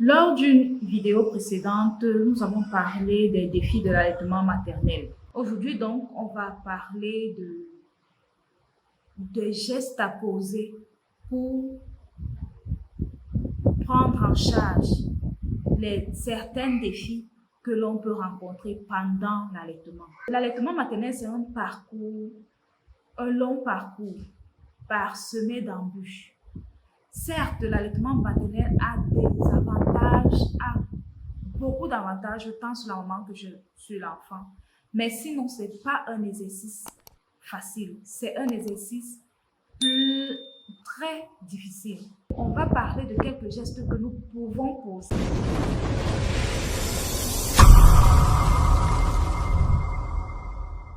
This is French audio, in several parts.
Lors d'une vidéo précédente, nous avons parlé des défis de l'allaitement maternel. Aujourd'hui, donc, on va parler de gestes à poser pour prendre en charge certains défis que l'on peut rencontrer pendant l'allaitement. L'allaitement maternel, c'est un long parcours parsemé d'embûches. Certes, l'allaitement maternel a des avantages, a beaucoup d'avantages tant sur la maman que sur l'enfant. Mais sinon, ce n'est pas un exercice facile. C'est un exercice très difficile. On va parler de quelques gestes que nous pouvons poser.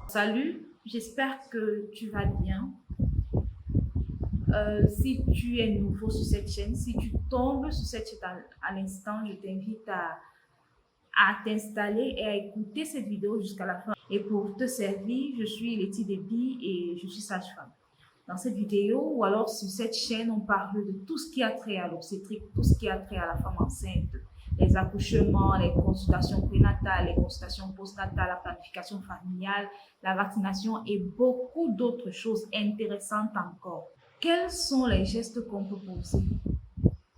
Salut, j'espère que tu vas bien. Si tu es nouveau sur cette chaîne, si tu tombes sur cette chaîne à l'instant, je t'invite à t'installer et à écouter cette vidéo jusqu'à la fin. Et pour te servir, je suis Letty Déby et je suis sage-femme. Dans cette vidéo ou alors sur cette chaîne, on parle de tout ce qui a trait à l'obstétrique, tout ce qui a trait à la femme enceinte, les accouchements, les consultations prénatales, les consultations postnatales, la planification familiale, la vaccination et beaucoup d'autres choses intéressantes encore. Quels sont les gestes qu'on peut poser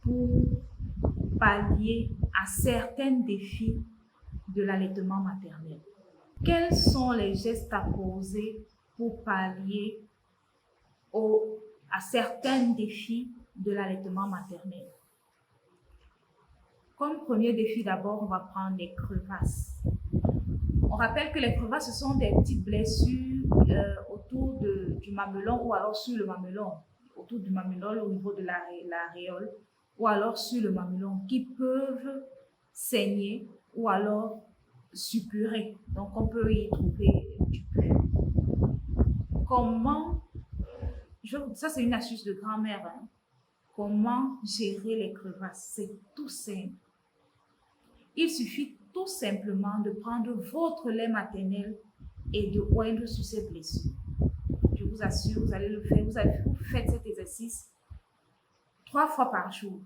pour pallier à certains défis de l'allaitement maternel? Quels sont les gestes à poser pour pallier à certains défis de l'allaitement maternel? Comme premier défi, d'abord, on va prendre les crevasses. On rappelle que les crevasses, ce sont des petites blessures autour du mamelon ou alors sur le mamelon, autour du mamelon au niveau de l'aréole ou alors sur le mamelon qui peuvent saigner ou alors suppurer. Donc, on peut y trouver du pus. Ça c'est une astuce de grand-mère, hein. Comment gérer les crevasses? C'est tout simple. Il suffit tout simplement de prendre votre lait maternel et de oindre sur ces blessures. Je vous assure, vous allez le faire. Vous faites cet exercice 3 fois par jour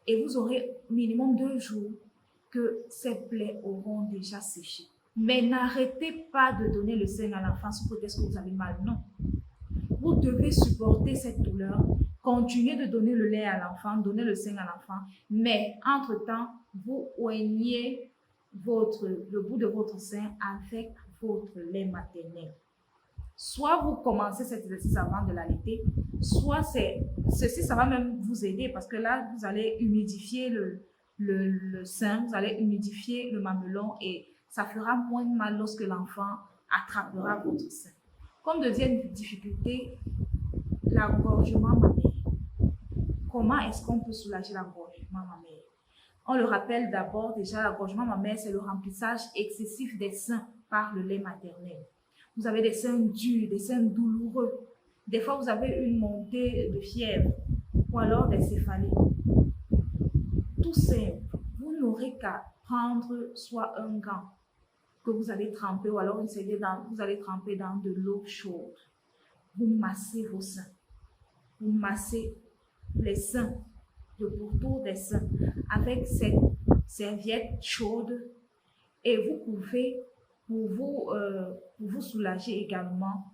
et vous aurez minimum 2 jours que ces plaies auront déjà séché. Mais n'arrêtez pas de donner le sein à l'enfant sous prétexte que vous avez mal. Non. Vous devez supporter cette douleur, continuer de donner le lait à l'enfant, donner le sein à l'enfant, mais entre-temps, vous oignez le bout de votre sein avec votre lait maternel. Soit vous commencez cet exercice avant de l'allaiter, soit ceci, ça va même vous aider parce que là, vous allez humidifier le sein, vous allez humidifier le mamelon et ça fera moins mal lorsque l'enfant attrapera votre sein. Comme deuxième difficulté, l'engorgement mammaire. Comment est-ce qu'on peut soulager l'engorgement mammaire? On le rappelle d'abord, déjà, l'engorgement mammaire, c'est le remplissage excessif des seins par le lait maternel. Vous avez des seins durs, des seins douloureux. Des fois, vous avez une montée de fièvre ou alors des céphalées. Tout simple, vous n'aurez qu'à prendre soit un gant que vous allez tremper ou alors vous allez tremper dans de l'eau chaude. Vous massez vos seins. Vous massez les seins, le pourtour des seins avec cette serviette chaude et vous pouvez, pour vous soulager également,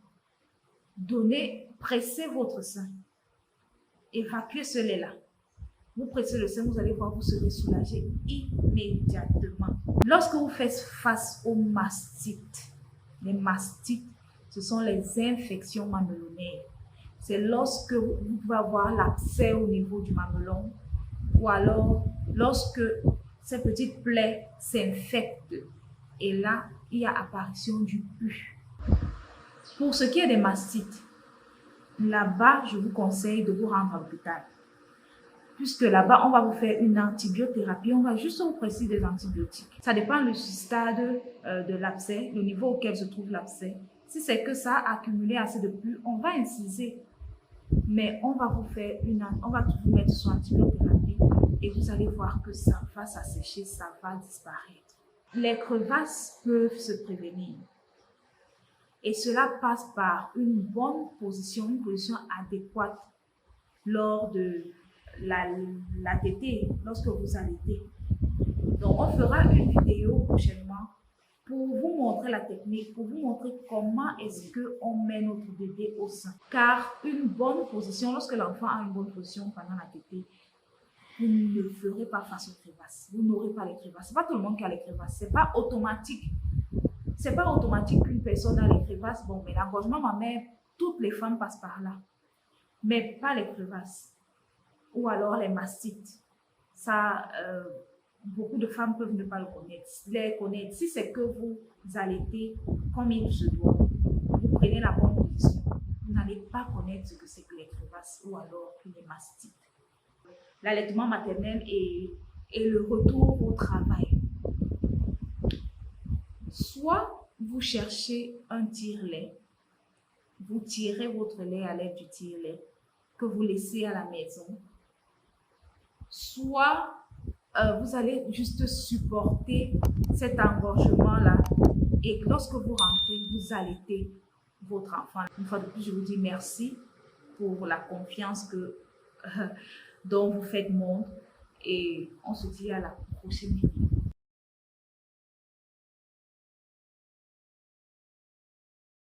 presser votre sein. Évacuez ce lait-là. Vous pressez le sein, vous allez voir, vous serez soulagé immédiatement. Lorsque vous faites face aux mastites, les mastites, ce sont les infections mamelonnaires. C'est lorsque vous pouvez avoir l'abcès au niveau du mamelon ou alors lorsque ces petites plaies s'infectent et là, il y a apparition du pus. Pour ce qui est des mastites, là-bas, je vous conseille de vous rendre à l'hôpital. Puisque là-bas, on va vous faire une antibiothérapie, on va juste vous presser des antibiotiques. Ça dépend du stade de l'abcès, le niveau auquel se trouve l'abcès. Si c'est que ça a accumulé assez de pus, on va inciser. Mais on va vous mettre sous antibiothérapie et vous allez voir que ça va s'assécher, ça va disparaître. Les crevasses peuvent se prévenir. Et cela passe par une bonne position, une position adéquate lors de la tétée lorsque vous allaitez. Donc, on fera une vidéo prochainement pour vous montrer la technique, pour vous montrer comment est-ce qu'on met notre bébé au sein. Car une bonne position, lorsque l'enfant a une bonne position pendant la tétée, vous ne ferez pas face aux crevasses. Vous n'aurez pas les crevasses. Ce n'est pas tout le monde qui a les crevasses. Ce n'est pas automatique. Ce n'est pas automatique qu'une personne a les crevasses. Bon, mais l'engorgement mammaire, toutes les femmes passent par là. Mais pas les crevasses. Ou alors les mastites. Ça, beaucoup de femmes peuvent ne pas le connaître. Les connaître. Si c'est que vous allaitez comme il se doit, vous prenez la bonne position, vous n'allez pas connaître ce que c'est que les crevasses ou alors les mastites. L'allaitement maternel et le retour au travail. Soit vous cherchez un tire-lait, vous tirez votre lait à l'aide du tire-lait que vous laissez à la maison, soit vous allez juste supporter cet engorgement-là et lorsque vous rentrez, vous allaitez votre enfant. Une fois de plus, je vous dis merci pour la confiance dont vous faites montre et on se dit à la prochaine vidéo.